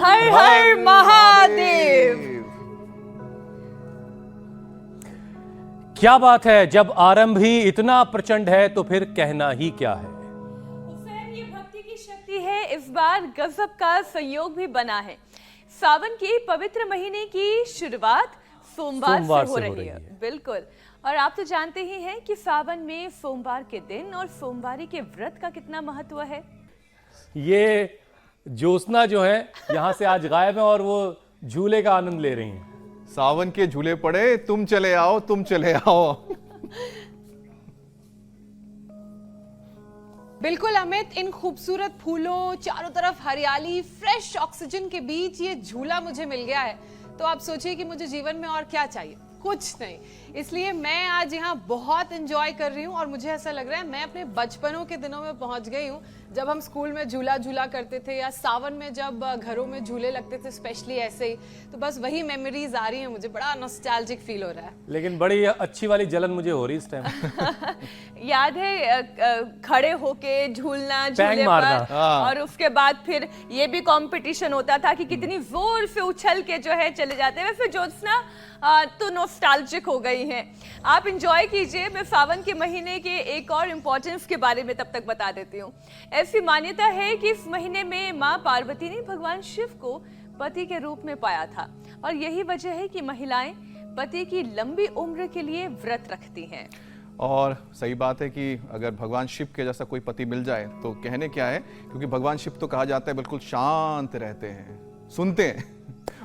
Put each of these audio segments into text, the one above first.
हर हर महादेव। क्या बात है, जब आरंभ ही इतना प्रचंड है तो फिर कहना ही क्या है। हुसैन, ये भक्ति की शक्ति है। इस बार गजब का संयोग भी बना है। सावन के पवित्र महीने की शुरुआत सोमवार से हो रही है। बिल्कुल। और आप तो जानते ही हैं कि सावन में सोमवार के दिन और सोमवारी के व्रत का कितना महत्व है। ये ज्योत्सना जो है यहाँ से आज गायब है और वो झूले का आनंद ले रही हैं। सावन के झूले पड़े, तुम चले आओ, तुम चले आओ। बिल्कुल अमित, इन खूबसूरत फूलों, चारों तरफ हरियाली, फ्रेश ऑक्सीजन के बीच ये झूला मुझे मिल गया है तो आप सोचिए कि मुझे जीवन में और क्या चाहिए। कुछ नहीं। इसलिए मैं आज यहाँ बहुत एंजॉय कर रही हूँ और मुझे ऐसा लग रहा है मैं अपने बचपनों के दिनों में पहुंच गई हूँ, जब हम स्कूल में झूला करते थे या सावन में जब घरों में झूले लगते थे स्पेशली ऐसे ही। तो बस वही मेमोरीज आ रही हैं, मुझे बड़ा नॉस्टैल्जिक फील हो रहा है। लेकिन बड़ी अच्छी वाली जलन मुझे हो रही इस टाइम। याद है खड़े होके झूलना झूले मारना। पर, और उसके बाद फिर ये भी कंपटीशन होता था कि कितनी जोर से उछल के जो है चले जाते हैं। वैसे ज्योत्सना तो नॉस्टैल्जिक हो गई हैं। आप इंजॉय कीजिए। मैं सावन के महीने के एक और इम्पोर्टेंस के बारे में तब तक बता देती हूँ। ऐसी मान्यता है कि इस महीने में माँ पार्वती ने भगवान शिव को पति के रूप में पाया था और यही वजह है कि महिलाएं पति की लंबी उम्र के लिए व्रत रखती हैं। और सही बात है कि अगर भगवान शिव के जैसा कोई पति मिल जाए तो कहने क्या है, क्योंकि भगवान शिव तो कहा जाता है बिल्कुल शांत रहते हैं, सुनते हैं।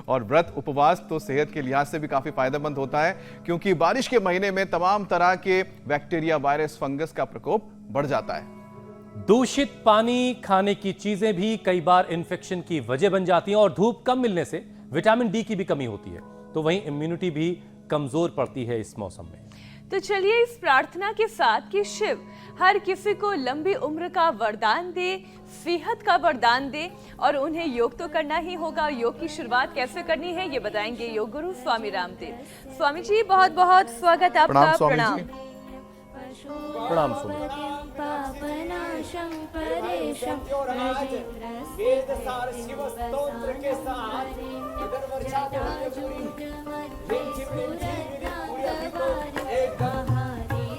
और व्रत उपवास तो सेहत के लिहाज से भी काफी फायदेमंद होता है, क्योंकि बारिश के महीने में तमाम तरह के बैक्टीरिया, वायरस, फंगस का प्रकोप बढ़ जाता है। दूषित पानी, खाने की चीजें भी कई बार इन्फेक्शन की वजह बन जाती हैं और धूप कम मिलने से विटामिन डी की भी कमी होती है, तो वहीं इम्यूनिटी भी कमजोर पड़ती है इस मौसम में। तो चलिए इस प्रार्थना के साथ कि शिव हर किसी को लंबी उम्र का वरदान दे, सेहत का वरदान दे। और उन्हें योग तो करना ही होगा। योग की शुरुआत कैसे करनी है ये बताएंगे योग गुरु स्वामी रामदेव। स्वामी जी बहुत बहुत स्वागत आपका। प्रणाम। प्रणाम स्वामी।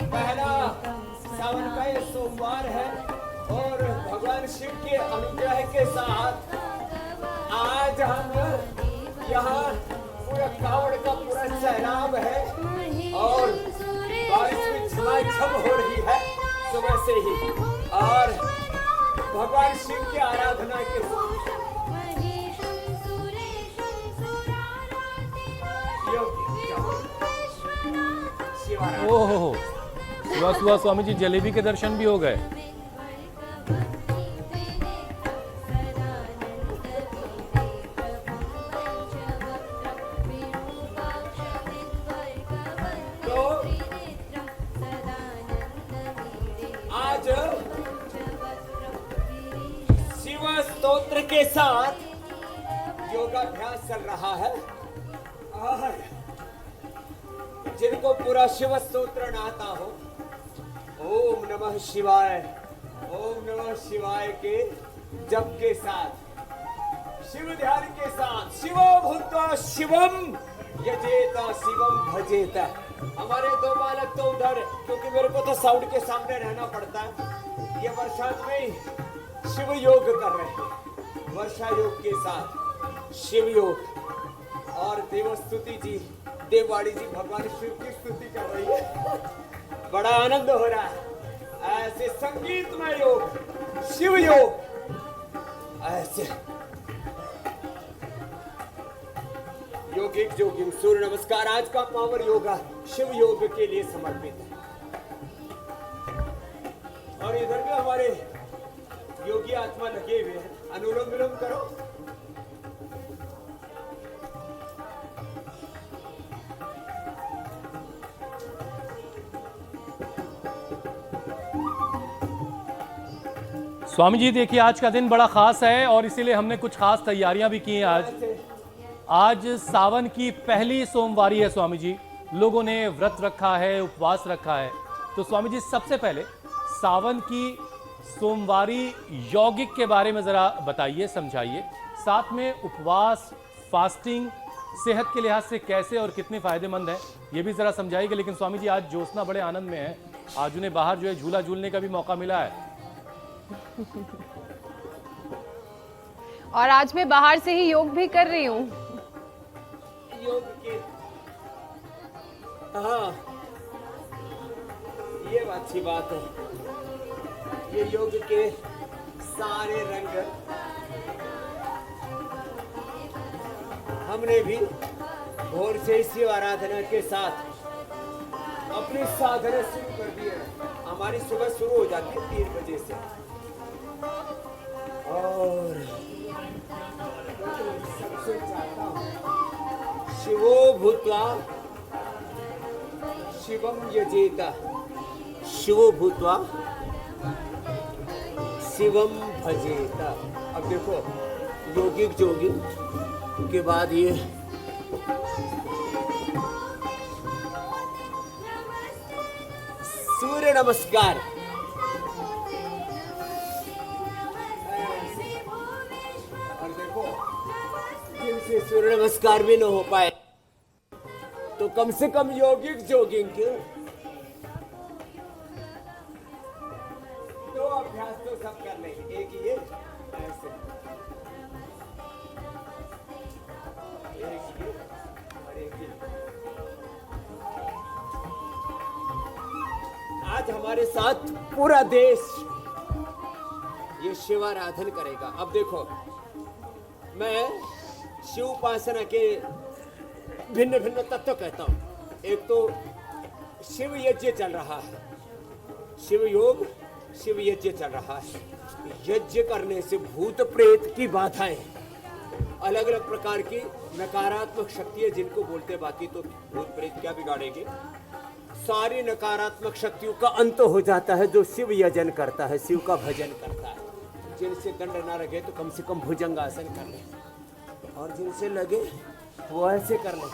पहला सावन का ये सोमवार है और भगवान शिव के अनुग्रह के साथ आज हम यहाँ पूरा कावड़ का पूरा सैलाब है और बारिश में झमाझम हो रही है सुबह से ही। और भगवान शिव की आराधना के साथ ओहो, सुबह सुबह स्वामी जी जलेबी के दर्शन भी हो गए। तो आज शिव स्तोत्र के साथ योगाभ्यास चल रहा है और जिनको पूरा शिव स्तोत्र न आता हो, ओम नमः शिवाय, ओम नमः शिवाय के जप के साथ, शिव ध्यान के साथ, शिवो भूत्वा शिवम यजेता शिवम भजेता। हमारे दो बालक तो उधर, क्योंकि मेरे को तो साउंड के सामने रहना पड़ता है, ये वर्षांत में शिव योग कर रहे हैं। वर्षा योग के साथ शिव योग और देवस्तुति जी, देववाड़ी जी भगवान शिव की स्तुति कर रही है। बड़ा आनंद हो रहा है। ऐसे संगीतमय योग, शिव योग, ऐसे योगिक जोगिंग सूर्य नमस्कार आज का पावर योगा शिव योग के लिए समर्पित है। और इधर भी हमारे योगी आत्मा लगे हुए हैं। अनुलोम विलोम करो। स्वामी जी देखिए, आज का दिन बड़ा खास है और इसीलिए हमने कुछ खास तैयारियां भी की हैं। आज सावन की पहली सोमवारी है स्वामी जी, लोगों ने व्रत रखा है, उपवास रखा है। तो स्वामी जी सबसे पहले सावन की सोमवारी यौगिक के बारे में जरा बताइए, समझाइए। साथ में उपवास, फास्टिंग सेहत के लिहाज से कैसे और कितने फायदेमंद है ये भी जरा समझाइएगा। लेकिन स्वामी जी आज ज्योत्सना बड़े आनंद में है, आज उन्हें बाहर जो है झूला झूलने का भी मौका मिला है। और आज मैं बाहर से ही योग भी कर रही हूँ। योग के हाँ, ये अच्छी बात है। ये योग के सारे रंग हमने भी भोर से शिव आराधना के साथ अपनी साधना शुरू कर दी है। हमारी सुबह शुरू हो जाती है 3 बजे से, और सबसे चाहता हूँ शिवो भूत्वा शिवम यजेता, शिवो भूत्वा शिवम भजेता। अब देखो योगिक जोगिक के बाद ये सूर्य नमस्कार, और देखो जिनसे सूर्य नमस्कार भी न हो पाए तो कम से कम योगिक जोगिंग के 2 अभ्यास तो सब कर लेंगे। एक ये ऐसे, एक ये और एक ये। आज हमारे साथ पूरा देश ये शिवाराधन करेगा। अब देखो मैं शिव उपासना के भिन्न भिन्न तत्व कहता हूं। एक तो शिव यज्ञ चल रहा है, शिव योग शिव यज्ञ चल रहा है। यज्ञ करने से भूत प्रेत की बाधाएं, अलग अलग प्रकार की नकारात्मक शक्तियां जिनको बोलते, बाकी तो भूत प्रेत क्या बिगाड़ेंगे, सारी नकारात्मक शक्तियों का अंत हो जाता है जो शिव यजन करता है, शिव का भजन करता है। जिनसे दंड ना लगे तो कम से कम भुजंगासन कर ले, और जिनसे लगे वो ऐसे कर ले।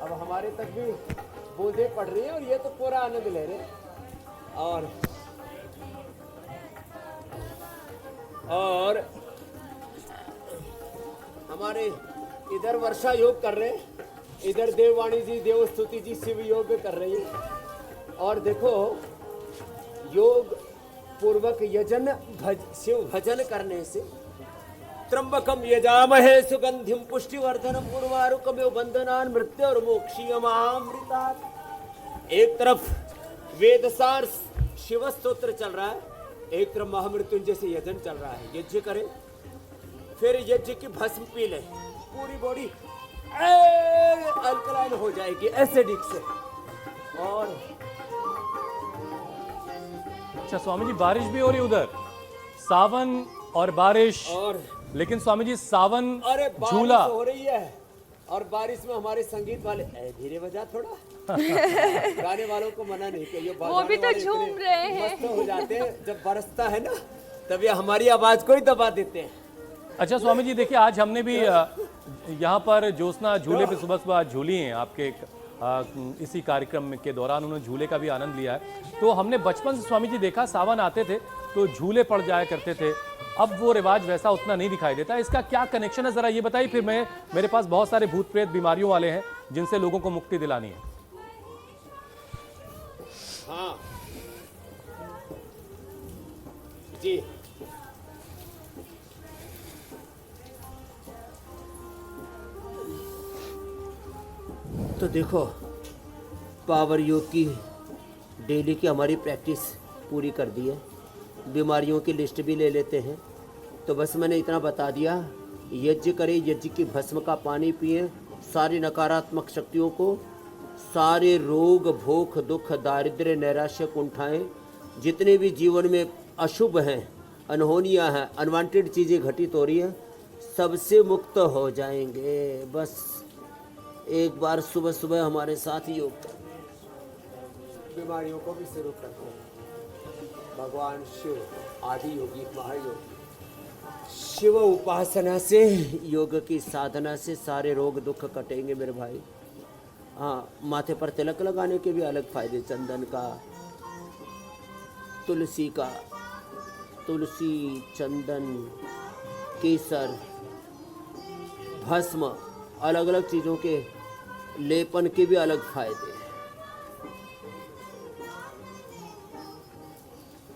अब हमारे तक भी बूंदें पड़ रही हैं और ये तो पूरा आनंद ले रहे हैं। और हमारे इधर वर्षा योग कर रहे हैं, इधर देववाणी जी देवस्तुति जी शिव योग कर रही है। और देखो योग पूर्वक यजन शिव भजन करने से त्र्यंबकम यजामहे सुगंधिम पुष्टिवर्धनम उर्वारुकमेव बंधनान् मृत्यु और मोक्षीयमामृतात्। एक तरफ वेदसार शिव स्तोत्र चल रहा है, एक तरफ महामृत्युंजय से यजन चल रहा है। यज्ञ करें, फिर यज्ञ की भस्म पी ले, पूरी बॉडी अल्कलाइन हो जाएगी एसिडिक से। और अच्छा स्वामी जी बारिश भी हो रही उधर, सावन और बारिश। और लेकिन स्वामी जी सावन अरे झूला बारिश हो रही है, और बारिश में हमारे संगीत वाले धीरे बजा थोड़ा गाने वालों को मना नहीं किया, वो भी तो झूम रहे हैं। मस्त हो जाते हैं जब बरसता है ना, तब ये हमारी आवाज को ही दबा देते हैं। अच्छा स्वामी जी देखिए आज हमने भी यहाँ पर ज्योत्सना झूले पे सुबह सुबह झूली हैं आपके इसी कार्यक्रम के दौरान, उन्होंने झूले का भी आनंद लिया है। तो हमने बचपन से स्वामी जी देखा सावन आते थे तो झूले पड़ जाया करते थे, अब वो रिवाज वैसा उतना नहीं दिखाई देता। इसका क्या कनेक्शन है जरा ये बताइए। फिर मेरे पास बहुत सारे भूत प्रेत बीमारियों वाले हैं जिनसे लोगों को मुक्ति दिलानी है। हाँ जी, तो देखो पावर योग की डेली की हमारी प्रैक्टिस पूरी कर दी है, बीमारियों की लिस्ट भी ले लेते हैं। तो बस मैंने इतना बता दिया, यज्ञ करें, यज्ञ की भस्म का पानी पिए, सारी नकारात्मक शक्तियों को, सारे रोग भूख दुख दारिद्र्य नैराश्य कुंठाएं जितने भी जीवन में अशुभ हैं, अनहोनियां हैं, अनवांटेड चीज़ें घटित हो रही हैं, सबसे मुक्त हो जाएंगे। बस एक बार सुबह सुबह हमारे साथ योग बीमारियों को भी शुरू करते हैं। भगवान शिव आदि योगी महायोगी, शिव उपासना से, योग की साधना से सारे रोग दुख कटेंगे मेरे भाई। हाँ, माथे पर तिलक लगाने के भी अलग फायदे, चंदन का, तुलसी का, तुलसी चंदन केसर भस्म, अलग अलग चीज़ों के लेपन के भी अलग फायदे हैं।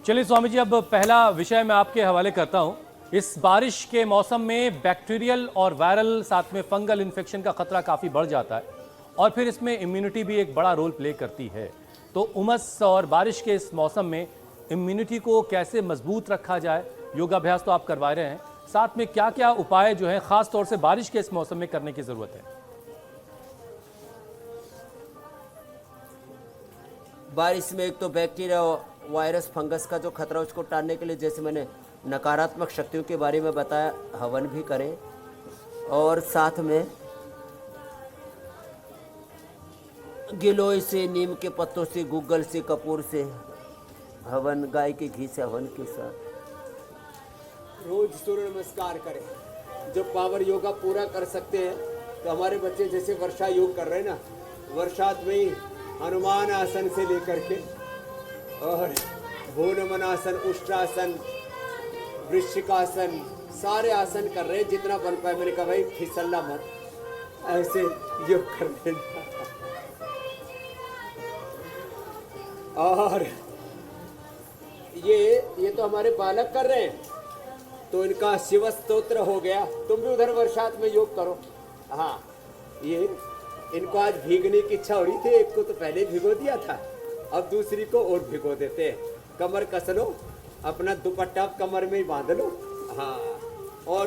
चलिए स्वामी जी, अब पहला विषय मैं आपके हवाले करता हूं। इस बारिश के मौसम में बैक्टीरियल और वायरल साथ में फंगल इन्फेक्शन का खतरा काफ़ी बढ़ जाता है और फिर इसमें इम्यूनिटी भी एक बड़ा रोल प्ले करती है। तो उमस और बारिश के इस मौसम में इम्यूनिटी को कैसे मजबूत रखा जाए, योगाभ्यास तो आप करवा रहे हैं, साथ में क्या क्या उपाय जो हैं ख़ास तौर से बारिश के इस मौसम में करने की ज़रूरत है? बारिश में एक तो बैक्टीरिया, वायरस, फंगस का जो खतरा उसको टालने के लिए जैसे मैंने नकारात्मक शक्तियों के बारे में बताया, हवन भी करें और साथ में गिलोय से, नीम के पत्तों से, गूगल से, कपूर से हवन, गाय के घी से हवन के साथ रोज सूर्य नमस्कार करें। जो पावर योगा पूरा कर सकते हैं तो हमारे बच्चे जैसे वर्षा योग कर रहे हैं ना, वर्षात में ही हनुमान आसन से लेकर के और भूनमन आसन, उष्ट्रासन, वृश्चिकासन, सारे आसन कर रहे हैं जितना बन पाए। मैंने कहा भाई फिसलना मत, ऐसे योग कर देना। और ये तो हमारे बालक कर रहे हैं तो इनका शिव स्तोत्र हो गया। तुम भी उधर वर्षात में योग करो। हाँ, ये इनको आज भीगने की इच्छा हो रही थी, एक को तो पहले भिगो दिया था, अब दूसरी को और भिगो देते हैं। कमर कस लो, अपना दुपट्टा कमर में ही बांध लो। हाँ, और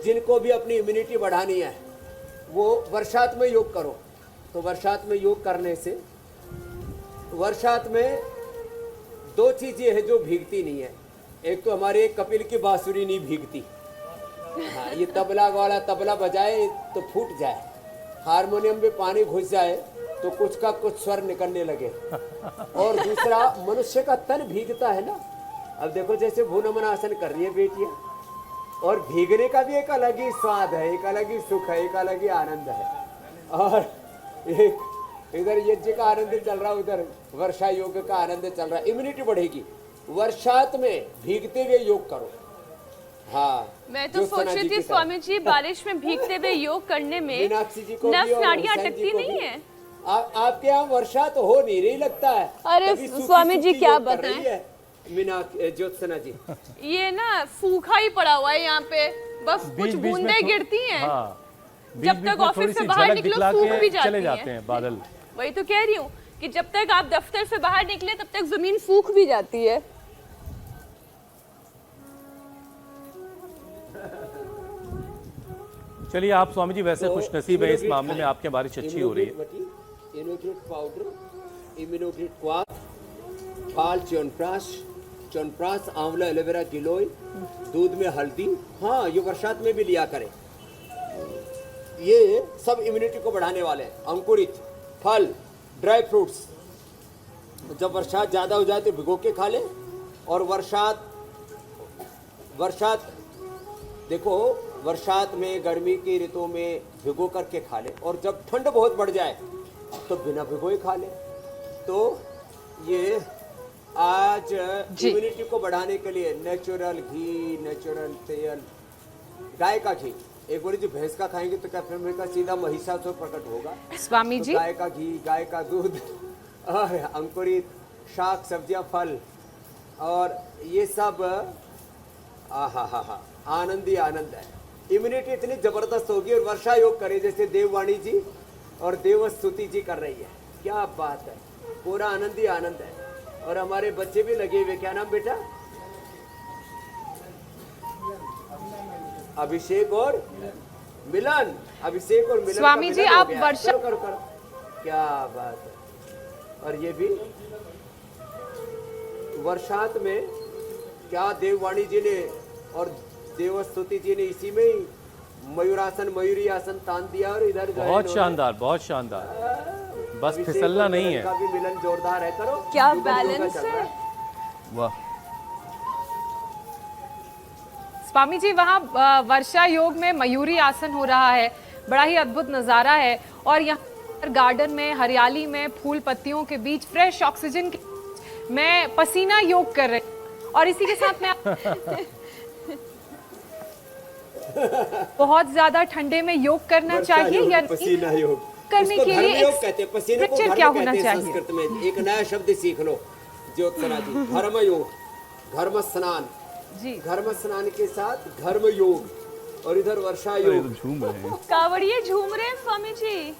जिनको भी अपनी इम्यूनिटी बढ़ानी है वो वर्षात में योग करो। तो वर्षात में योग करने से वर्षात में दो चीजें हैं जो भीगती नहीं है। एक तो हमारे कपिल की बांसुरी नहीं भीगती। हाँ, ये तबला वाला तबला बजाए तो फूट जाए, हारमोनियम में पानी घुस जाए तो कुछ का कुछ स्वर निकलने लगे। और दूसरा, मनुष्य का तन भीगता है ना। अब देखो जैसे भूनमन आसन कर रही है बेटियां, और भीगने का भी एक अलग ही स्वाद है, एक अलग ही सुख है, एक अलग ही आनंद है। और एक इधर यज्ञ का आनंद चल रहा है, उधर वर्षा योग का आनंद चल रहा है। इम्यूनिटी बढ़ेगी। वर्षात में भीगते हुए योग करो। हाँ, मैं तो सोच रही थी स्वामी जी, बारिश में भीगते हुए योग करने में नस नाड़ियां अटकती नहीं है। आपके यहाँ वर्षा तो हो नहीं रही लगता है। अरे स्वामी जी क्या बताएं, मीना ज्योत्सना जी, ये ना सूखा ही पड़ा हुआ है यहाँ पे, बस कुछ बूंदें गिरती हैं। जब तक ऑफिस से बाहर निकलो सूख भी चले जाते हैं बादल। वही तो कह रही हूँ कि जब तक आप दफ्तर से बाहर निकले तब तक जमीन सूख भी जाती है। चलिए, आप स्वामी जी वैसे खुश नसीब है, इस मामले में आपके बारिश अच्छी हो रही है। इम्यूनोग्रेट पाउडर, इम्यूनोग्रेट क्वाथ, फाल च्यवनप्राश, च्यवनप्राश, आंवला, एलोवेरा, गिलोय, दूध में हल्दी। हाँ, ये वर्षात में भी लिया करें। ये सब इम्यूनिटी को बढ़ाने वाले हैं। अंकुरित फल, ड्राई फ्रूट्स, जब बरसात ज़्यादा हो जाए तो भिगो के खा ले। और वर्षात देखो, वर्षात में, गर्मी की ऋतु में भिगो करके खा ले, और जब ठंड बहुत बढ़ जाए तो बिना भिगोए खा ले। तो ये आज इम्यूनिटी को बढ़ाने के लिए नेचुरल घी, नेचुरल तेल, गाय का घी। एक बार जो भैंस का खाएंगे तो क्या फिर का सीधा महिषासुर प्रकट होगा। स्वामी तो जी, गाय का घी, गाय का दूध और अंकुरित शाक सब्जियां, फल, और ये सब आनंद ही आनंद है। इम्यूनिटी इतनी जबरदस्त होगी। और वर्षा योग करे जैसे देववाणी जी और देवस्तुति जी कर रही है, क्या बात है, पूरा आनंद ही आनंद है। और हमारे बच्चे भी लगे हुए, क्या नाम बेटा? अभिषेक और मिलन, अभिषेक और मिलन। स्वामी जी, आप वर्षा करो, क्या बात है। और ये भी वर्षात में क्या देववाणी जी ने और देवस्तुति जी ने इसी में ही मयूरासन, मयूरी आसन तान दिया। और इधर बहुत शानदार, बहुत शानदार, बस फिसलना नहीं है। का भी मिलन जोरदार है। करो, क्या बैलेंस है। वाह स्वामी जी, वहाँ वर्षा योग में मयूरी आसन हो रहा है, बड़ा ही अद्भुत नज़ारा है। और यहाँ गार्डन में, हरियाली में, फूल पत्तियों के बीच, फ्रेश ऑक्सीजन के बीच मैं पसीना योग कर रही हूँ। और इसी के साथ मैं बहुत ज्यादा ठंडे में योग करना वर्षा चाहिए योग, या पसीना योग करने उसको के धर्म लिए योग एक कहते हैं। पसीने को structure धर्म क्या कहते होना हैं चाहिए? संस्कृत में। एक नया शब्द सीख लो ज्योत्सना जी, धर्म योग, धर्म स्नान। जी धर्म स्नान के साथ धर्म योग, और इधर वर्षा अरे, ये योग। तो झूम रहे हैं। कावड़िए झूम रहे हैं स्वामी जी।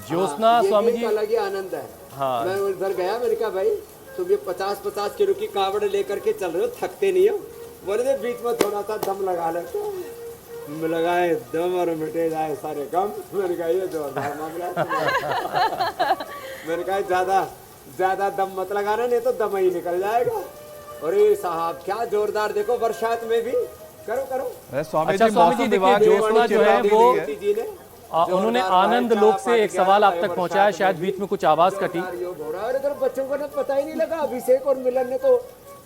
ज्योत्सना ये स्वामी भी जी, एक अलग ही आनंद है। हाँ। मैं उधर गया, मैंने कहा भाई तुम ये 50-50 किलो की कावड़ लेकर के चल रहे हो, थकते नहीं हो? बोले थे बीच में थोड़ा सा दम लगा लेते हो। मैं लगाए दम और मिटे जाए सारे गम। मैंने कहा ये जोरदार मामला है। मैंने कहा ज्यादा दम मत लगाना, नहीं तो दम ही निकल जाएगा। अरे साहब क्या जोरदार, देखो बरसात में भी करो। अरे स्वामी अच्छा, जी, स्वामी मौसम जी, विभाग देखिए, ने ज्योत्सना जो है वो मोदी जी ने उन्होंने जोरदार आनंद भाई लोक साहब से एक पार्टी सवाल आप करा, तक पहुंचाया, बरसात शायद में बीच में कुछ आवाज कटी। जोरदार योग हो रहा है। और इधर बच्चों को ना पता ही नहीं लगा, अभिषेक और मिलन ने तो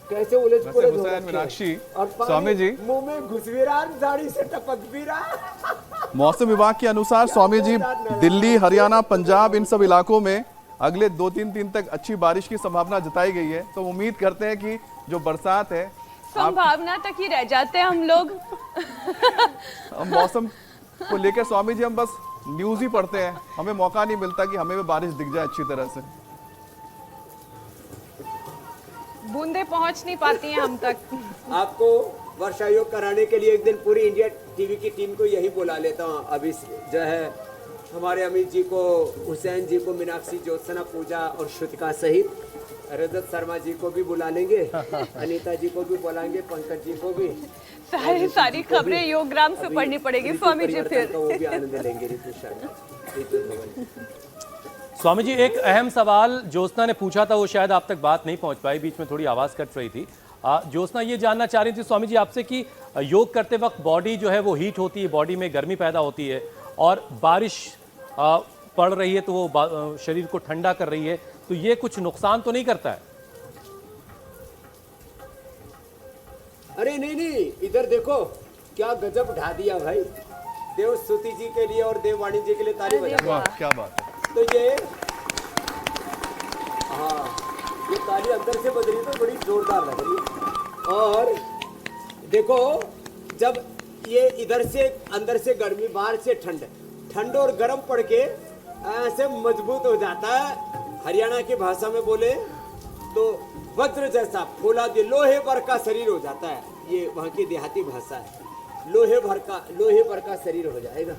कैसे उलझ वैसे पुलझ हो हुसैन रखे हैं। मीनाक्षी, और पानी स्वामी जी, मुंह में घुस भी रहा, झाड़ी से टपक भी रहा। मौसम विभाग के अनुसार स्वामी जी दिल्ली, हरियाणा, पंजाब, इन सब इलाकों में अगले 2-3 दिन तक अच्छी बारिश की संभावना जताई गई है। तो उम्मीद करते हैं कि जो बरसात है, संभावना तक ही रह जाते हैं हम लोग। हम मौसम को लेकर स्वामी जी हम बस न्यूज ही पढ़ते हैं, हमें मौका नहीं मिलता कि हमें भी बारिश दिख जाए अच्छी तरह से। बूंदे पहुंच नहीं पाती हैं हम तक। आपको वर्षा योग कराने के लिए एक दिन पूरी इंडिया टीवी की टीम को यही बुला लेता हूँ। अभी जो है हमारे अमित जी को, हुसैन जी को, मीनाक्षी, ज्योत्सना, पूजा और श्रुतिका सहित रजत शर्मा जी को भी बुला लेंगे, अनीता जी को भी बुलाएंगे, पंकज जी को भी। सारी खबरें योगग्राम से पढ़नी पड़ेगी ऋतु स्वामी जी परिवर्तन फिर। का वो भी आनंद लेंगे। ऋतु शर्मा, ऋतु धवन। स्वामी जी, एक अहम सवाल ज्योत्सना ने पूछा था, वो शायद आप तक बात नहीं पहुंच पाई, बीच में थोड़ी आवाज कट रही थी। ज्योत्सना ये जानना चाह रही थी स्वामी जी आपसे कि योग करते वक्त बॉडी जो है वो हीट होती है, बॉडी में गर्मी पैदा होती है, और बारिश पड़ रही है तो वो शरीर को ठंडा कर रही है, तो ये कुछ नुकसान तो नहीं करता है? अरे नहीं, इधर देखो क्या गजब ढा दिया भाई। देव स्तुति जी के लिए और देववाणी जी के लिए ताली बजा। वाह, क्या बात है। तो ये हाँ, ये ताली अंदर से बज रही तो बड़ी जोरदार लग रही है। और देखो जब ये इधर से अंदर से गर्मी, बाहर से ठंड, ठंड और गर्म पड़ के ऐसे मजबूत हो जाता है। हरियाणा की भाषा में बोले तो वज्र जैसा फौलादी लोहे भर का शरीर हो जाता है। ये वहाँ की देहाती भाषा है। लोहे भर का शरीर हो जाएगा।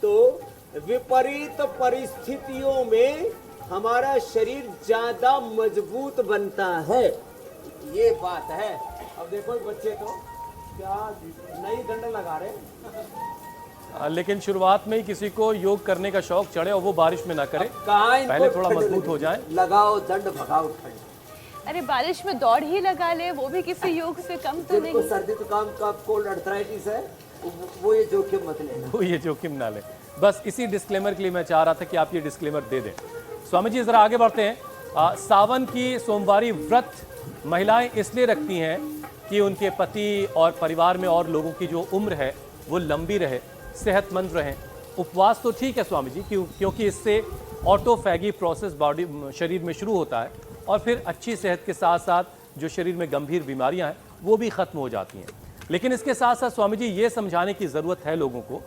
तो विपरीत परिस्थितियों में हमारा शरीर ज्यादा मजबूत बनता है, ये बात है। अब देखो बच्चे तो क्या नई दंड लगा रहे हैं। लेकिन शुरुआत में ही किसी को योग करने का शौक चढ़े और वो बारिश में ना करे, कहाँ इनको पहले थोड़ा ठंड मजबूत लगी? हो जाए। लगाओ दंड, भगाओ ठंड। अरे बारिश में दौड़ ही लगा ले, वो भी किसी योग से कम तो जिनको नहीं। सर्दी जुकाम का कोल्ड अर्थराइटिस है वो ये जोखिम मत लेना। वो ये जोखिम ना ले। बस इसी डिस्क्लेमर के लिए मैं चाह रहा था कि आप ये डिस्क्लेमर दे दें। स्वामी जी जरा आगे बढ़ते हैं। सावन की सोमवारी व्रत महिलाएं इसलिए रखती हैं कि उनके पति और परिवार में और लोगों की जो उम्र है वो लंबी रहे, सेहतमंद रहें। उपवास तो ठीक है स्वामी जी, क्योंकि इससे ऑटोफैगी प्रोसेस बॉडी शरीर में शुरू होता है और फिर अच्छी सेहत के साथ साथ जो शरीर में गंभीर बीमारियां हैं वो भी ख़त्म हो जाती हैं। लेकिन इसके साथ साथ स्वामी जी ये समझाने की ज़रूरत है लोगों को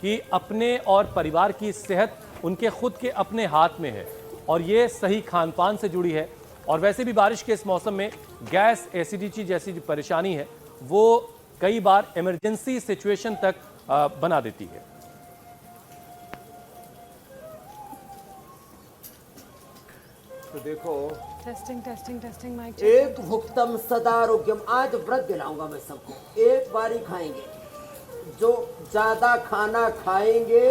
कि अपने और परिवार की सेहत उनके खुद के अपने हाथ में है, और ये सही खान पान से जुड़ी है। और वैसे भी बारिश के इस मौसम में गैस, एसिडिटी जैसी जो परेशानी है वो कई बार इमरजेंसी सिचुएशन तक बना देती है। तो देखो टेस्टिंग माइक। एक भुक्तम सदारोग्यम, आज व्रत दिलाऊंगा मैं सबको, एक बारी खाएंगे। जो ज्यादा खाना खाएंगे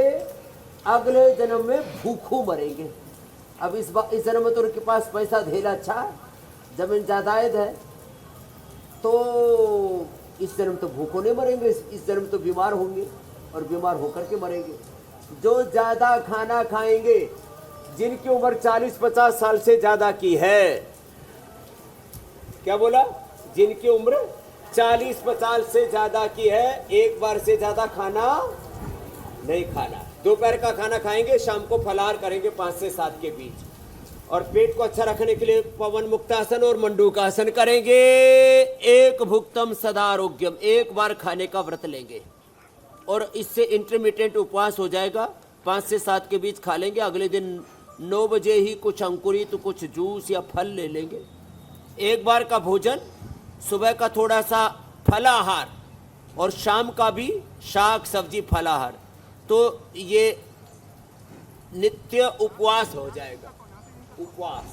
अगले जन्म में भूखों मरेंगे। अब इस जन्म में तो उनके पास पैसा ढेर अच्छा, जमीन जायदाद है, तो इस जन्म तो भूखों नहीं मरेंगे, इस जन्म तो बीमार होंगे और बीमार होकर के मरेंगे। जो ज्यादा खाना खाएंगे, जिनकी उम्र 40-50 साल से ज्यादा की है, क्या बोला, जिनकी उम्र 40-50 से ज्यादा की है, एक बार से ज्यादा खाना नहीं खाना। दोपहर का खाना खाएंगे, शाम को फलाहार करेंगे 5 से 7 के बीच। और पेट को अच्छा रखने के लिए पवन मुक्तासन और मंडूकासन करेंगे। एक भुक्तम सदा आरोग्यम, एक बार खाने का व्रत लेंगे और इससे इंटरमिटेंट उपवास हो जाएगा। 5 से 7 के बीच खा लेंगे, अगले दिन 9 बजे ही कुछ अंकुरित कुछ जूस या फल ले लेंगे। एक बार का भोजन, सुबह का थोड़ा सा फलाहार और शाम का भी शाक सब्जी फलाहार, तो ये नित्य उपवास हो जाएगा। उपवास,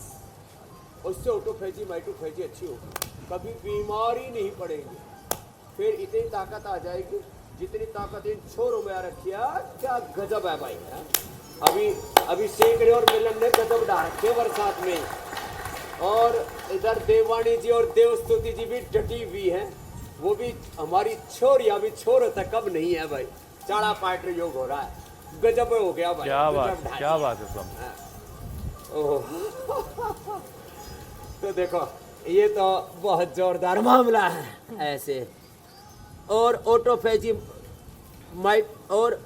उससे ऑटोफेजी माइटोफेजी अच्छी होगी, कभी बीमारी नहीं पड़ेगी। फिर इतनी ताकत आ जाएगी जितनी ताकत इन छोरों में आ रखी है। क्या गजब है भाई है? अभी शेखरे और मिलन ने गजब डाल रखे बरसात में। और इधर देवानी जी और देवस्तुति जी भी डटी हुई है, वो भी हमारी छोरियां भी छोर तक कब नहीं है भाई। चाड़ा पाट योग हो रहा है, गजब हो गया भाई। क्या बात, गजब ढाई। क्या बात है स्वामी। ओह तो देखो ये तो बहुत जोरदार मामला है ऐसे। और ऑटोफेजी और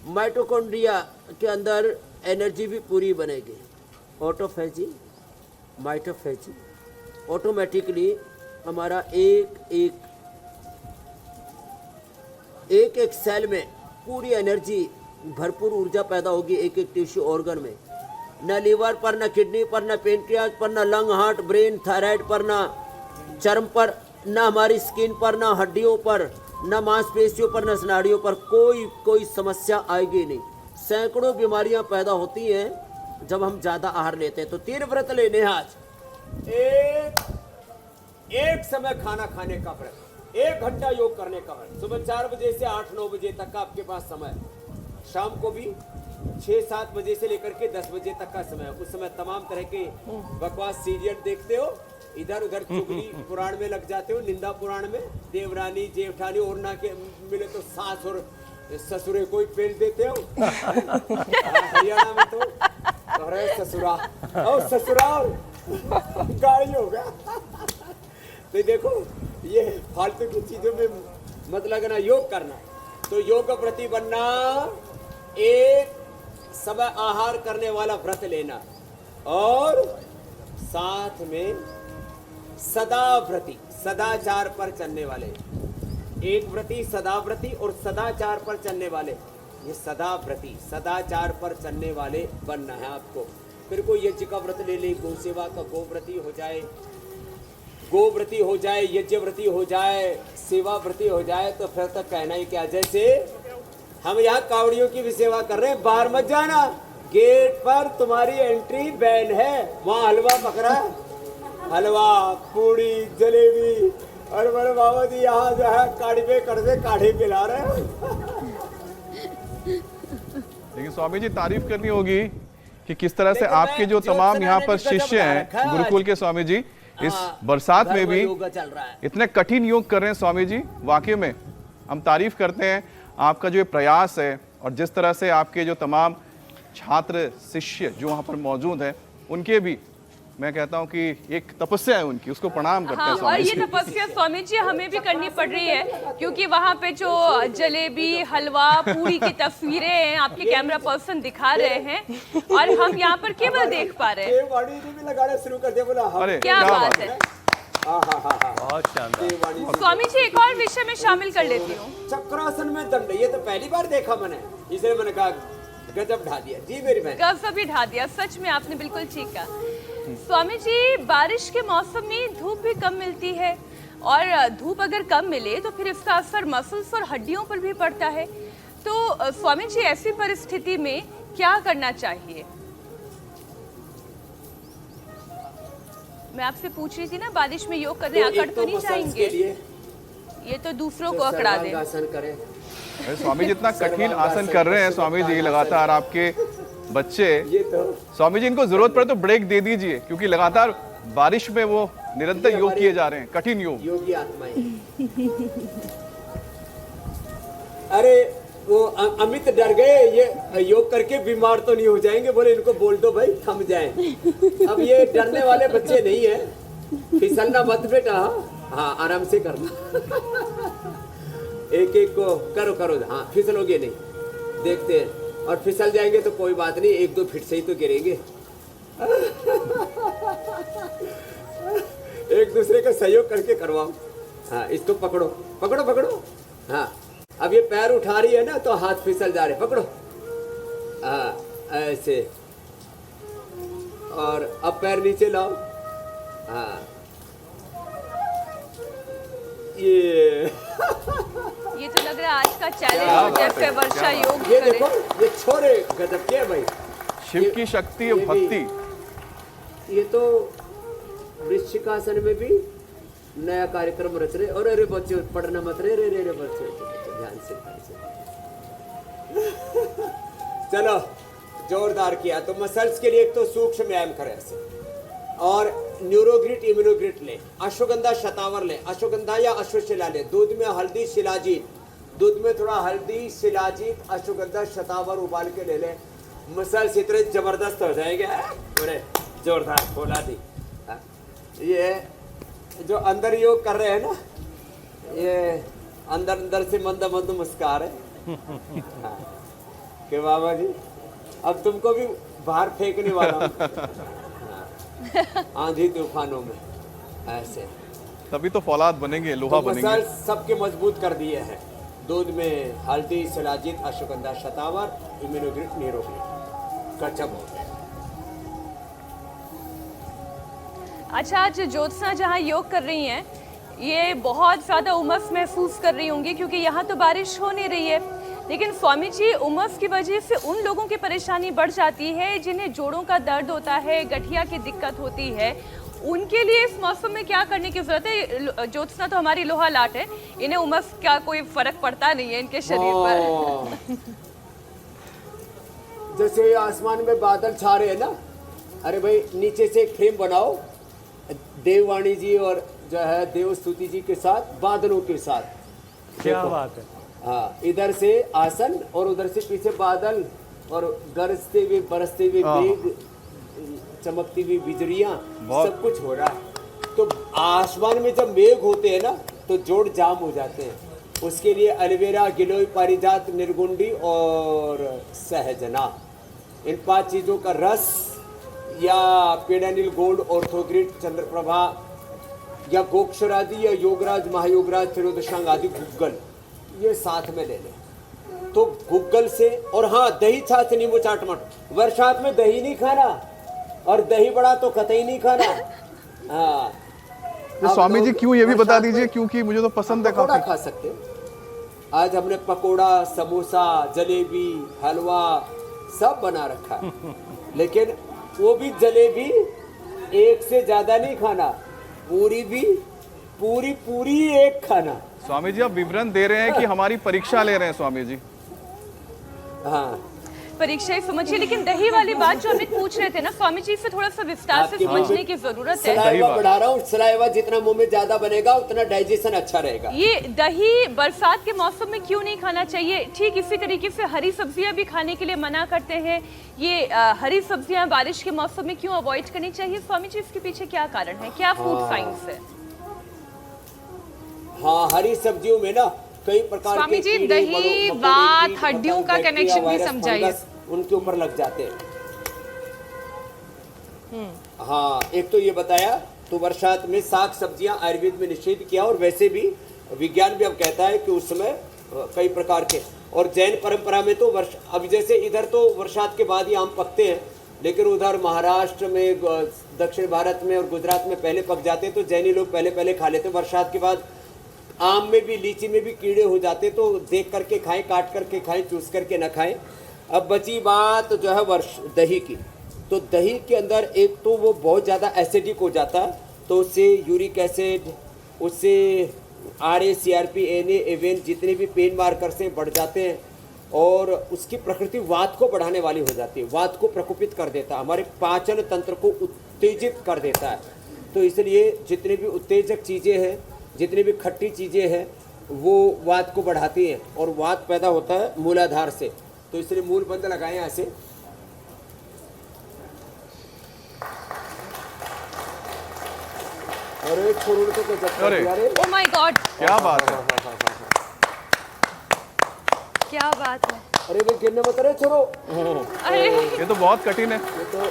माइटोकॉन्ड्रिया के अंदर एनर्जी भी पूरी बनेगी। ऑटोफेजी माइटोफेजी ऑटोमेटिकली हमारा एक सेल में पूरी एनर्जी, भरपूर ऊर्जा पैदा होगी एक टिश्यू ऑर्गन में। न लीवर पर, न किडनी पर, न पेंक्रियाज पर, न लंग, हार्ट, ब्रेन, थायराइड पर, न चर्म पर, न हमारी स्किन पर, न हड्डियों पर, न मांसपेशियों पर, न स्नायुओं पर कोई समस्या आएगी नहीं। सैकड़ों बीमारियां पैदा होती हैं जब हम ज्यादा आहार लेते हैं। तो 3 व्रत लेने आज। एक समय खाना खाने का व्रत, 1 घंटा योग करने का व्रत। सुबह 4 बजे से 8-9 बजे तक का आपके पास समय, शाम को भी 6-7 बजे से लेकर के 10 बजे तक का समय। उस समय तमाम तरह के बकवास सीरियल देखते हो, इधर उधर चुगली पुराण में लग जाते हो, निंदा पुराण में देवरानी जेठानी और ना के मिले तो सास और ससुरे को ही पेल देते हो। हरियाणा में तो अरे ससुरा और ससुराल गाड़ी हो गया। तो देखो ये फालतू की चीजों में मत लगना, योग करना। तो योग व्रती बनना, एक समय आहार करने वाला व्रत लेना और साथ में सदाव्रती, सदाचार पर चलने वाले। एक व्रती, सदाव्रती और सदाचार पर चलने वाले। ये सदाव्रती, सदाचार पर चलने वाले बनना है आपको। फिर कोई यज्ञ का व्रत ले ले, गौ सेवा का गोव्रती हो जाए, गोव्रती हो जाए, यज्ञव्रती हो जाए, सेवा व्रती हो जाए, तो फिर तक कहना ही क्या। जैसे हम यहाँ कावड़ियों की भी सेवा कर रहे हैं, बाहर मत जाना, गेट पर तुम्हारी एंट्री बैन है। वहाँ हलवा पकड़ा, हलवा पूड़ी जलेबी, और बड़े बाबा जी यहाँ जो है काढ़े कड़वे काढ़े पिला रहे हैं। लेकिन स्वामी जी तारीफ करनी होगी कि किस तरह से आपके जो तमाम यहाँ पर शिष्य हैं गुरुकुल के स्वामी जी, इस बरसात में भी इतने कठिन योग कर रहे हैं स्वामी जी। वाकई में हम तारीफ करते हैं आपका जो प्रयास है, और जिस तरह से आपके जो तमाम छात्र शिष्य जो वहाँ पर मौजूद हैं उनके भी मैं कहता हूँ कि एक तपस्या है उनकी, उसको प्रणाम करते हैं हाँ, और स्वामी ये जी। तपस्या स्वामी जी हमें भी करनी पड़ रही है, क्योंकि वहाँ पे जो जलेबी हलवा पूरी की तस्वीरें हैं आपके कैमरा पर्सन दिखा रहे हैं और हम यहाँ पर केवल देख पा रहे हैं। देववाणी जी भी लगाना शुरू कर दिया, बोला हाँ। अरे क्या बात है। बहुत शानदार। देववाणी जी। स्वामी जी एक और विषय में शामिल कर लेती हूँ। चक्रासन में दंड, ये तो पहली बार देखा मैंने, इसलिए मैंने कहा गजब ढा दिया। जी मेरी बहन। गजब ही ढा दिया, सच में आपने बिल्कुल ठीक कहा। स्वामी जी बारिश के मौसम में धूप भी कम मिलती है, और धूप अगर कम मिले तो फिर इसका असर मसल्स और हड्डियों पर भी पड़ता है। तो स्वामी जी ऐसी परिस्थिति में क्या करना चाहिए? मैं आपसे पूछ रही थी ना, बारिश में योग करने अकड़ तो नहीं जाएंगे? ये तो दूसरों को अकड़ा दे। आसन करें। अरे स्वामी जी इतना कठिन आसन कर रहे हैं स्वामी जी लगातार, आपके बच्चे। ये तो स्वामी जी इनको जरूरत पड़े तो ब्रेक दे दीजिए, क्योंकि लगातार बारिश में वो निरंतर योग किए जा रहे हैं, कठिन योग। योगी आत्माएं। अरे वो अमित डर गए, ये योग करके बीमार तो नहीं हो जाएंगे, बोले इनको बोल दो भाई थम जाएं। अब ये डरने वाले बच्चे नहीं है, फिसलना मत बेटा, हाँ आराम से करना। एक एक को करो, हाँ फिसलोगे नहीं। देखते हैं और फिसल जाएंगे तो कोई बात नहीं, 1-2 फीट से ही तो गिरेंगे। एक दूसरे का सहयोग करके करवाओ। हाँ, इसको पकड़ो पकड़ो पकड़ो। हाँ, अब ये पैर उठा रही है ना तो हाथ फिसल जा रहे, पकड़ो। हाँ, ऐसे। और अब पैर नीचे लाओ। हाँ, ये तो लग रहा है आज का चैलेंज हो जैसे वर्षा योग ये करे। देखो, ये छोरे गजब के है भाई। शिव की शक्ति और ये भी- भक्ति। ये तो वृश्चिकासन में भी नया कार्यक्रम रच रहे। और अरे बच्चे पढ़ना मत रे रे रे रे बच्चे, ध्यान से ध्यान से। चलो, जोरदार किया। तो मसल्स के लिए एक तो सूक्ष्म व्यायाम करें ऐसे, और न्यूरोग्रिट इम्यूनोग्रिट ले, अश्वगंधा शतावर ले, अश्वगंधा या अश्वशिला ले, दूध में हल्दी शिलाजीत, दूध में थोड़ा हल्दी शिलाजीत अश्वगंधा शतावर उबाल के ले ले। मसल्स इतने जबरदस्त हो जाएंगे, बड़े जोरदार खोला दी। ये जो अंदर योग कर रहे हैं ना, ये अंदर अंदर से मंद मंद मुस्कार है। हाँ, कि बाबा जी अब तुमको भी बाहर फेंकने वाला हूं। हाँ, आंधी तूफानों में ऐसे। तभी तो फौलाद बनेंगे, लोहा तो बनेंगे। मसल सबके मजबूत कर दिए हैं। दूध में हल्दी शिलाजीत अश्वगंधा शतावर इम्यूनोग्रिट न्यूरोग्रिट गजब हो गया। अच्छा, आज ज्योत्सना जहाँ योग कर रही हैं, ये बहुत ज़्यादा उमस महसूस कर रही होंगी क्योंकि यहाँ तो बारिश हो नहीं रही है। लेकिन स्वामी जी, उमस की वजह से उन लोगों की परेशानी बढ़ जाती है जिन्हें जोड़ों का दर्द होता है, गठिया की दिक्कत होती है। उनके लिए इस मौसम में क्या करने की जरूरत है? ज्योत्सना तो हमारी लोहा लाट है, इन्हें उमस का कोई फर्क पड़ता नहीं है इनके शरीर पर। जैसे आसमान में बादल छा रहे हैं ना, अरे भाई नीचे से एक फ्रेम बनाओ, देववाणी जी और जो है देवस्तुति जी के साथ, बादलों के साथ। क्या बात है। हाँ, इधर से आसन और उधर से पीछे बादल, और गरजते हुए बरसते हुए मेघ, चमकती हुई बिजलियां, सब कुछ हो रहा है। तो आसमान में जब मेघ होते हैं ना तो जोड़ जाम हो जाते हैं। उसके लिए एलोवेरा, गिलोय, पारिजात, निर्गुंडी और सहजना, इन 5 चीजों का रस, या पेडानिल गोल्ड, ऑर्थोग्रिड, चंद्रप्रभा, या गोक्षरादि, या योगराज, महायोगराज, त्रियोदशांग आदि गुग्गल, ये साथ में ले लें। तो गुग्गल से, और हाँ, दही छाछ नींबू चाट मट। बरसात में दही नहीं खाना, और दही बड़ा तो कतई नहीं खाना। हाँ, तो स्वामी जी क्यों, ये भी बता दीजिए, क्योंकि मुझे तो पसंद है पकौड़ा काफी। खा सकते हैं। आज हमने पकोड़ा, समोसा, जलेबी, हलवा सब बना रखा है। लेकिन वो भी जलेबी एक से ज्यादा नहीं खाना, पूरी भी पूरी एक खाना। स्वामी जी आप विवरण दे रहे हैं कि हमारी परीक्षा ले रहे हैं स्वामी जी। हाँ, परीक्षा ही समझिए। लेकिन दही वाली बात जो अमित पूछ रहे थे ना स्वामी जी, इसे थोड़ा सा विस्तार से आपकी समझने की जरूरत है। सलाइवा बढ़ा रहा हूँ। सलाइवा जितना मुंह में ज्यादा बनेगा उतना डाइजेशन अच्छा रहेगा। ये दही बरसात के मौसम में क्यों नहीं खाना चाहिए? ठीक इसी तरीके से हरी सब्जियां भी खाने के लिए मना करते हैं। ये हरी सब्जियां बारिश के मौसम में क्यों अवॉइड करनी चाहिए स्वामी जी? इसके पीछे क्या कारण है, क्या फूड साइंस है? हाँ, हरी सब्जियों में ना कई प्रकार स्वामी के जी, कीड़े, दही, मकोड़े, वात, कीट, हड्डियों पतंग, का बैक्टीरिया, connection भी वायरस, समझाइए। फंगस उनके ऊपर लग जाते हैं। हाँ, एक तो ये बताया। तो बरसात में साग सब्जियां आयुर्वेद में निषेध किया, और वैसे भी विज्ञान भी अब कहता है कि उस समय कई प्रकार के, और जैन परंपरा में तो अब जैसे इधर तो बरसात के बाद ही आम पकते हैं, लेकिन उधर महाराष्ट्र में, दक्षिण भारत में और गुजरात में पहले पक जाते हैं। तो जैनी लोग पहले खा लेते हैं। बरसात के बाद आम में भी, लीची में भी कीड़े हो जाते, तो देख करके खाएं, काट करके खाएं, चूस करके न खाएं। अब बची बात जो है दही की। तो दही के अंदर एक तो वो बहुत ज़्यादा एसिडिक हो जाता है, तो उससे यूरिक एसिड, उससे RA, CRP, NA, एवेन जितने भी पेन मार्कर्स हैं बढ़ जाते हैं, और उसकी प्रकृति वात को बढ़ाने वाली हो जाती है, वात को प्रकोपित कर देता है, हमारे पाचन तंत्र को उत्तेजित कर देता है। तो इसलिए जितने भी उत्तेजक चीज़ें हैं, जितनी भी खट्टी चीज़ें हैं, वो वात को बढ़ाती हैं, और वात पैदा होता है मूलाधार से। तो इसलिए मूल बंद लगाएं ऐसे। अरे छोड़ तो कुछ अरे। ओ माय गॉड, क्या बात है। क्या बात है। अरे वे गिरने मत रहे छोड़ो, अरे ये तो बहुत कठिन है, ये तो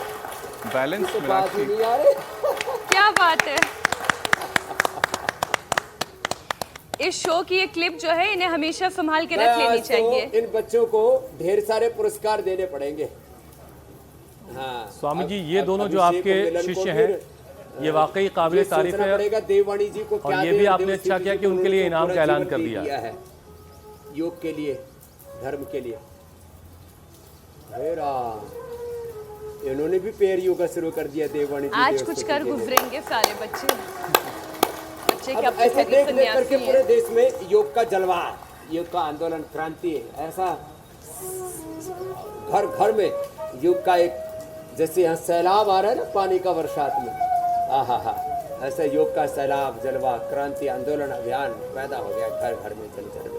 बैलेंस बात ही मीनाक्षी। नहीं आ रही। क्या बात है। इस शो की ये क्लिप जो है इन्हें हमेशा संभाल के रख लेनी आज तो चाहिए। इन बच्चों को ढेर सारे पुरस्कार देने पड़ेंगे। हाँ, स्वामी जी, अब- ये अब दोनों जो अभिषेक आपके और मिलन को शिष्य भी, हैं, ये वाकई काबिल ये तारीफ सोचना है। पड़ेगा देववाणी जी को क्या और ये दें, भी आपने देवस्थिति अच्छा किया जी कि को उनके लिए उन्होंने इनाम पूरा का ऐलान जीवन कर दे दिया। है योग के लिए, धर्म के लिए। हे राम, इन्होंने भी पैर योगा शुरू कर दिया देववाणी जी आज देवस्थिति कुछ कर के लिए। गुजरेंगे सारे बच्चे। बच्चे अब क्या ऐसे देख देख करके सन्यासी पूरे हैं। देश में योग का जलवा है, योग का आंदोलन, क्रांति है। ऐसा घर घर में योग का एक, जैसे यहाँ सैलाब आ रहा है ना पानी का बरसात में, हा, ऐसा योग का सैलाब, जलवा, क्रांति, आंदोलन, अभियान पैदा हो गया घर घर में, जन जन में।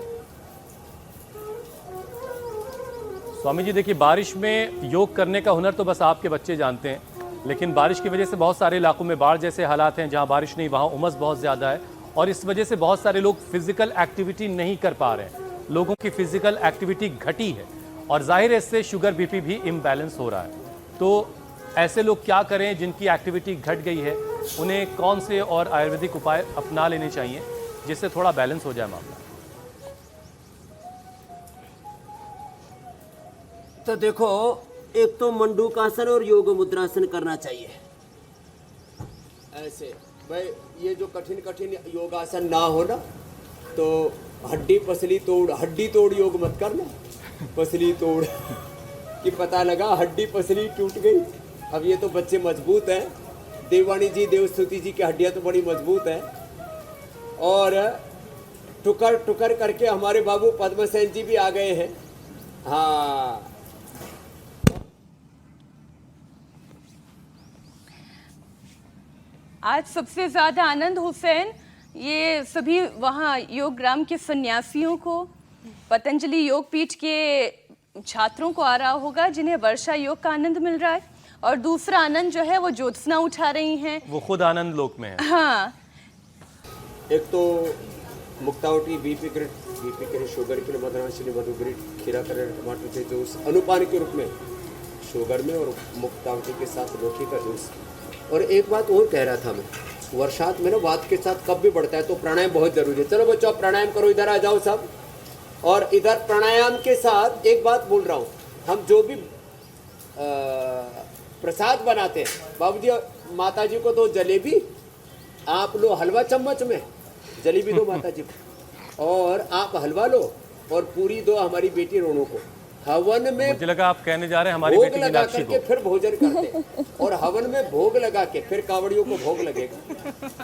स्वामी जी देखिए, बारिश में योग करने का हुनर तो बस आपके बच्चे जानते हैं, लेकिन बारिश की वजह से बहुत सारे इलाकों में बाढ़ जैसे हालात हैं, जहां बारिश नहीं वहां उमस बहुत ज़्यादा है, और इस वजह से बहुत सारे लोग फिजिकल एक्टिविटी नहीं कर पा रहे हैं। लोगों की फिजिकल एक्टिविटी घटी है और जाहिर है इससे शुगर बीपी भी इम्बैलेंस हो रहा है। तो ऐसे लोग क्या करें जिनकी एक्टिविटी घट गई है, उन्हें कौन से और आयुर्वेदिक उपाय अपना लेने चाहिए जिससे थोड़ा बैलेंस हो जाए मामला? तो देखो, एक तो मंडूकासन और योग मुद्रासन करना चाहिए। ऐसे भाई, ये जो कठिन कठिन योगासन ना हो ना, तो हड्डी पसली तोड़ योग मत करना। पसली तोड़ कि पता लगा हड्डी पसली टूट गई। अब ये तो बच्चे मजबूत हैं, देववाणी जी, देवस्तुति जी की हड्डियां तो बड़ी मजबूत हैं, और टुकर टुकर करके हमारे बाबू पद्मसेन जी भी आ गए हैं। हाँ, आज सबसे ज्यादा आनंद हुसैन ये सभी वहाँ योग ग्राम के सन्यासियों को, पतंजलि योग पीठ के छात्रों को आ रहा होगा जिन्हें वर्षा योग का आनंद मिल रहा है, और दूसरा आनंद जो है वो ज्योत्सना उठा रही हैं। वो खुद आनंद लोक में है। हाँ, एक तो मुक्तावटी बीपी ग्रिड, शुगर के लिए मधुराशिनी मधु ग्रिड, खीरा करें टमाटर के जूस अनुपान के रूप में शुगर में, और मुक्तावटी के साथ लौकी का जूस। और एक बात और कह रहा था मैं, वर्षात में ना वात के साथ कब भी बढ़ता है, तो प्राणायाम बहुत जरूरी है। चलो बच्चों, आप प्राणायाम करो, इधर आ जाओ सब। और इधर प्राणायाम के साथ एक बात बोल रहा हूँ, हम जो भी प्रसाद बनाते हैं, बाबूजी माता जी को दो जलेबी, आप लो हलवा चम्मच में, जलेबी दो माता जी को, और आप हलवा लो, और पूरी दो हमारी बेटी रोनू को। हवन में मुझे लगा आप कहने जा रहे हैं हमारी भोग बेटी लगा मीनाक्षी करके को। फिर भोजन करते, और हवन में भोग लगा के फिर कावड़ियों को भोग लगेगा,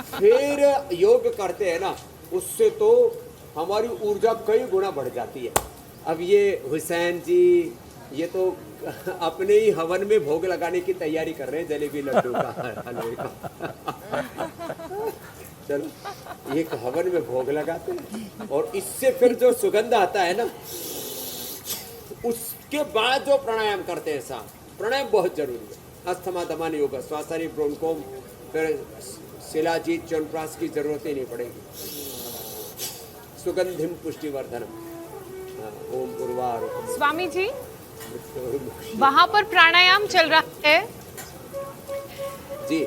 फिर योग करते हैं ना, उससे तो हमारी ऊर्जा कई गुना बढ़ जाती है। अब ये हुसैन जी, ये तो अपने ही हवन में भोग लगाने की तैयारी कर रहे हैं, जलेबी लड्डू का, हलवे का। चलो, एक हवन में भोग लगाते हैं, और इससे फिर जो सुगंध आता है ना, उसके बाद जो प्राणायाम करते हैं साहब, प्राणायाम बहुत जरूरी है। अस्थमा दमन योग, श्वासानी ब्रोंकोम, फिर शिलाजीत च्यवनप्राश की जरूरत ही नहीं पड़ेगी। सुगंधिम पुष्टिवर्धनम, ओम गुरुवार। स्वामी जी, वहां पर प्राणायाम चल रहा है जी,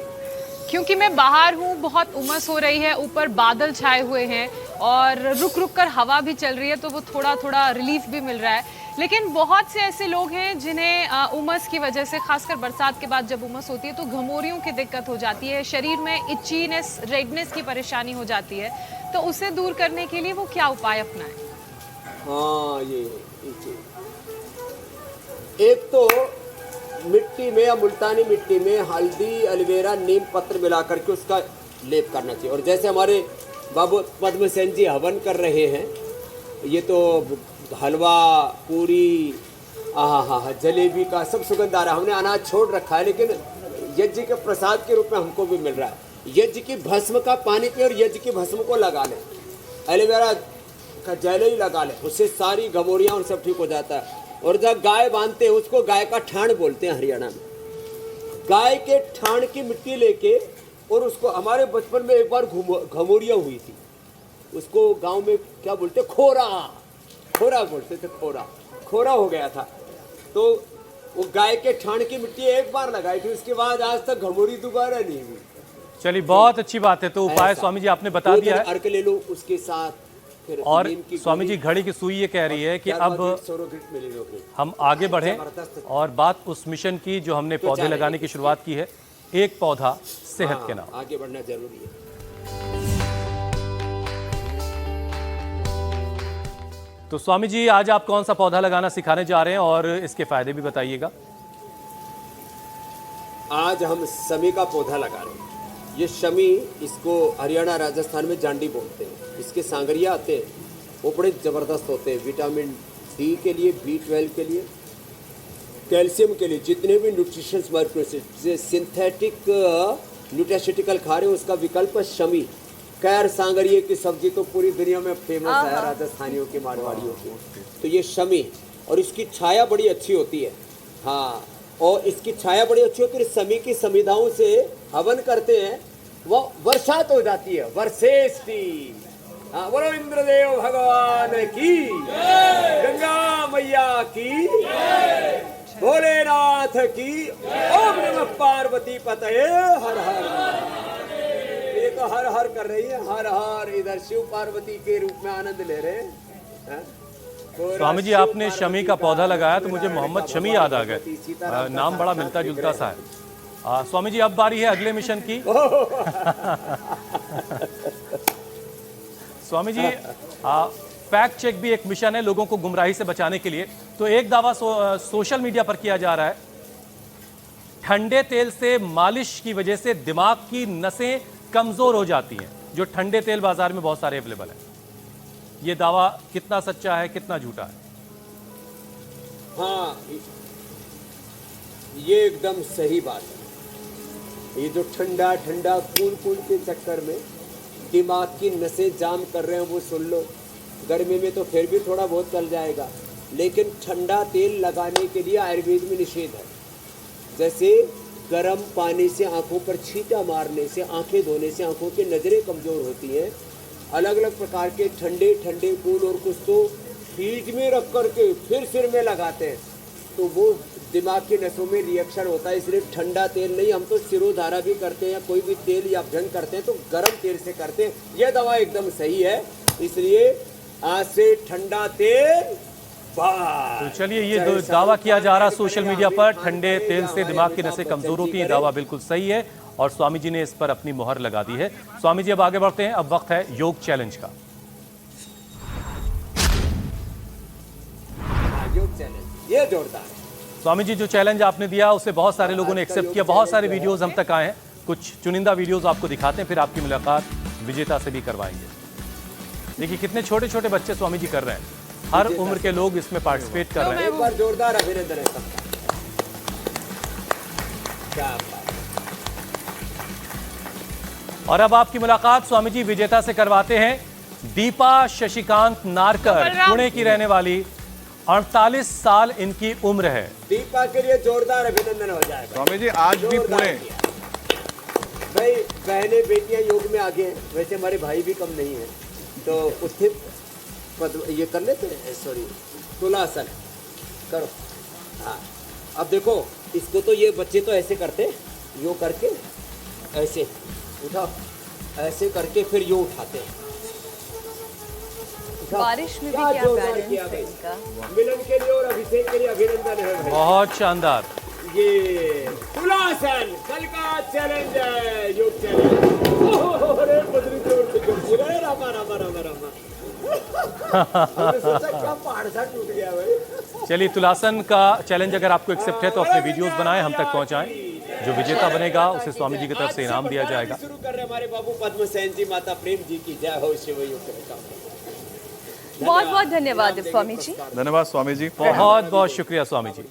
क्योंकि मैं बाहर हूँ, बहुत उमस हो रही है, ऊपर बादल छाए हुए हैं और रुक रुक कर हवा भी चल रही है, तो वो थोड़ा थोड़ा रिलीफ भी मिल रहा है। लेकिन बहुत से ऐसे लोग हैं जिन्हें उमस की वजह से, खासकर बरसात के बाद जब उमस होती है तो घमौरियों की दिक्कत हो जाती है, शरीर में इचीनेस, रेडनेस की परेशानी हो जाती है, तो उसे दूर करने के लिए वो क्या उपाय अपनाएं? हाँ, ये एक तो मिट्टी में या मुल्तानी मिट्टी में हल्दी, एलोवेरा, नीम पत्र मिला करके उसका लेप करना चाहिए। और जैसे हमारे बाबू पद्मसेन जी हवन कर रहे हैं, ये तो हलवा, पूरी, हाँ, जलेबी का सब सुगंध आ रहा है। हमने अनाज छोड़ रखा है, लेकिन यज्ञ के प्रसाद के रूप में हमको भी मिल रहा है। यज्ञ की भस्म का पानी पे और यज्ञ की भस्म को लगा लें, एलोवेरा का जेल ही लगा लें, उससे सारी घमौरियाँ और सब ठीक हो जाता है। और जब गाय बांधते हैं उसको गाय का ठाण बोलते हैं हरियाणा में। गाय के ठाण की मिट्टी लेके, और उसको, हमारे बचपन में एक बार घमौरियाँ हुई थी, उसको गांव में क्या बोलते, खोरा बोलते थे, खोरा हो गया था, तो वो गाय के ठाण की मिट्टी एक बार लगाई थी, उसके बाद आज तक घमोरी दोबारा नहीं हुई। चलिए, बहुत अच्छी बात है। तो उपाय ऐसा। स्वामी जी आपने बता दो दिया दिन है। अर्क ले लो, उसके साथ फिर और नीम की स्वामी जी, गोली, घड़ी की सुई ये कह रही है कि अब सौरोगिट मिली लोगे। हम आगे बढ़ें और बात उस मिशन की जो हमने पौधे लगाने की शुरुआत की है, एक पौधा सेहत के नाम। आगे बढ़ना जरूरी है। तो स्वामी जी, आज आप कौन सा पौधा लगाना सिखाने जा रहे हैं और इसके फायदे भी बताइएगा। आज हम शमी का पौधा लगा रहे हैं। ये शमी, इसको हरियाणा राजस्थान में जांडी बोलते हैं। इसके सांगरिया आते हैं, वो बड़े ज़बरदस्त होते हैं विटामिन डी के लिए, B12 के लिए, कैल्शियम के लिए, जितने भी न्यूट्रिशंस माइक्रोन्यूट्रिएंट्स सिंथेटिक न्यूट्रास्यूटिकल खा रहे हो उसका विकल्प है शमी। खैर सांगरिये की सब्जी तो पूरी दुनिया में फेमस है, राजस्थानियों की, मारवाड़ियों की। तो ये शमी, और इसकी छाया बड़ी अच्छी होती है। हाँ, और इसकी छाया बड़ी अच्छी होती है। शमी की समिधाओं से हवन करते हैं, वो बरसात हो जाती है, वर्षेष्टि। हाँ, बोलो इंद्रदेव भगवान की, गंगा मैया की, भोलेनाथ की, ओम नमः पार्वती पतये हर हर। ये तो हर हर कर रही है, हर हर। इधर शिव पार्वती के रूप में आनंद ले रहे हैं। हाँ? स्वामी जी, आपने शमी का पौधा लगाया तो मुझे मोहम्मद शमी याद आ गए। नाम बड़ा मिलता जुलता सा है। स्वामी जी, अब बारी है अगले मिशन की। स्वामी जी, फैक्ट चेक भी एक मिशन है लोगों को गुमराही से बचाने के लिए। तो एक दावा सोशल मीडिया पर किया जा रहा है, ठंडे तेल से मालिश की वजह से दिमाग की नसें कमजोर हो जाती हैं। जो ठंडे तेल बाजार में बहुत सारे अवेलेबल है। ये दावा कितना सच्चा है, कितना झूठा है? हाँ, ये एकदम सही बात है। ये जो ठंडा ठंडा कूल कूल के चक्कर में दिमाग की नसें जाम कर रहे हैं, वो सुन लो। गर्मी में तो फिर भी थोड़ा बहुत चल जाएगा, लेकिन ठंडा तेल लगाने के लिए आयुर्वेद में निषेध है। जैसे गर्म पानी से आंखों पर छींटा मारने से, आंखें धोने से आंखों की नज़रें कमज़ोर होती हैं। अलग अलग प्रकार के ठंडे ठंडे कूल, और कुछ तो फ्रीज में रख करके फिर सिर में लगाते हैं, तो वो दिमाग की नसों में रिएक्शन होता है। इसलिए ठंडा तेल नहीं, हम तो सिरोधारा भी करते हैं, कोई भी तेल या अभ्यंग करते हैं तो गर्म तेल से करते हैं। यह दवा एकदम सही है। इसलिए आज से ठंडा तेल। तो चलिए, ये दावा किया जा रहा है सोशल मीडिया पर, ठंडे तेल से दिमाग की नसें कमजोर होती हैं। दावा बिल्कुल सही है और स्वामी जी ने इस पर अपनी मोहर लगा दी है। स्वामी जी, अब आगे बढ़ते हैं। अब वक्त है योग चैलेंज का। योग चैलेंज ये जोरदार है। स्वामी जी, जो चैलेंज आपने दिया उसे बहुत सारे लोगों ने एक्सेप्ट किया। बहुत सारे वीडियोस हम तक आए हैं। कुछ चुनिंदा वीडियोस आपको दिखाते हैं, फिर आपकी मुलाकात विजेता से भी करवाएंगे। देखिए, कितने छोटे छोटे बच्चे स्वामी जी कर रहे हैं। हर उम्र के लोग इसमें पार्टिसिपेट कर रहे हैं। एक बार जोरदार अभिनंदन है सबका। क्या बात। और अब आपकी मुलाकात स्वामी जी विजेता से करवाते हैं। दीपा शशिकांत नारकर, पुणे की रहने वाली, 48 साल इनकी उम्र है। दीपा के लिए जोरदार अभिनंदन हो जाएगा। स्वामी जी, आज भी पुणे। भाई, बहनें बेटियां योग में आगे हैं। वैसे हमारे भाई भी कम नहीं है, तो उत्थित ये कर लेते हैं। सॉरी, तुलासन करो। हाँ, अब देखो, इसको तो ये बच्चे तो ऐसे करते, यो करके ऐसे उठाओ, ऐसे करके फिर यो उठाते हैं। बारिश में भी क्या क्या जोरदार बैलेंस किया है भाई। इनका। मिलन के लिए और अभिषेक के लिए अभिनंदन है भाई। बहुत शानदार। ये तुलासन कल का चैलेंज है, योग चैलेंज। अरे बद्री जोर से जोर, अरे रामा रामा रामा रामा। हमने सोचा क्या पहाड़ सा टूट गया भाई। चलिए, तुलासन का चैलेंज अगर आपको एक्सेप्ट है तो अपने वीडियोस बनाएं, हम तक पहुंचाएं। जो विजेता बनेगा उसे स्वामी जी की तरफ से इनाम दिया जाएगा। शुरू कर रहे हमारे बाबू पद्म सेन जी, माता प्रेम जी की जय हो। शिव योग का बहुत बहुत धन्यवाद स्वामी जी। धन्यवाद स्वामी जी। बहुत बहुत शुक्रिया स्वामी जी।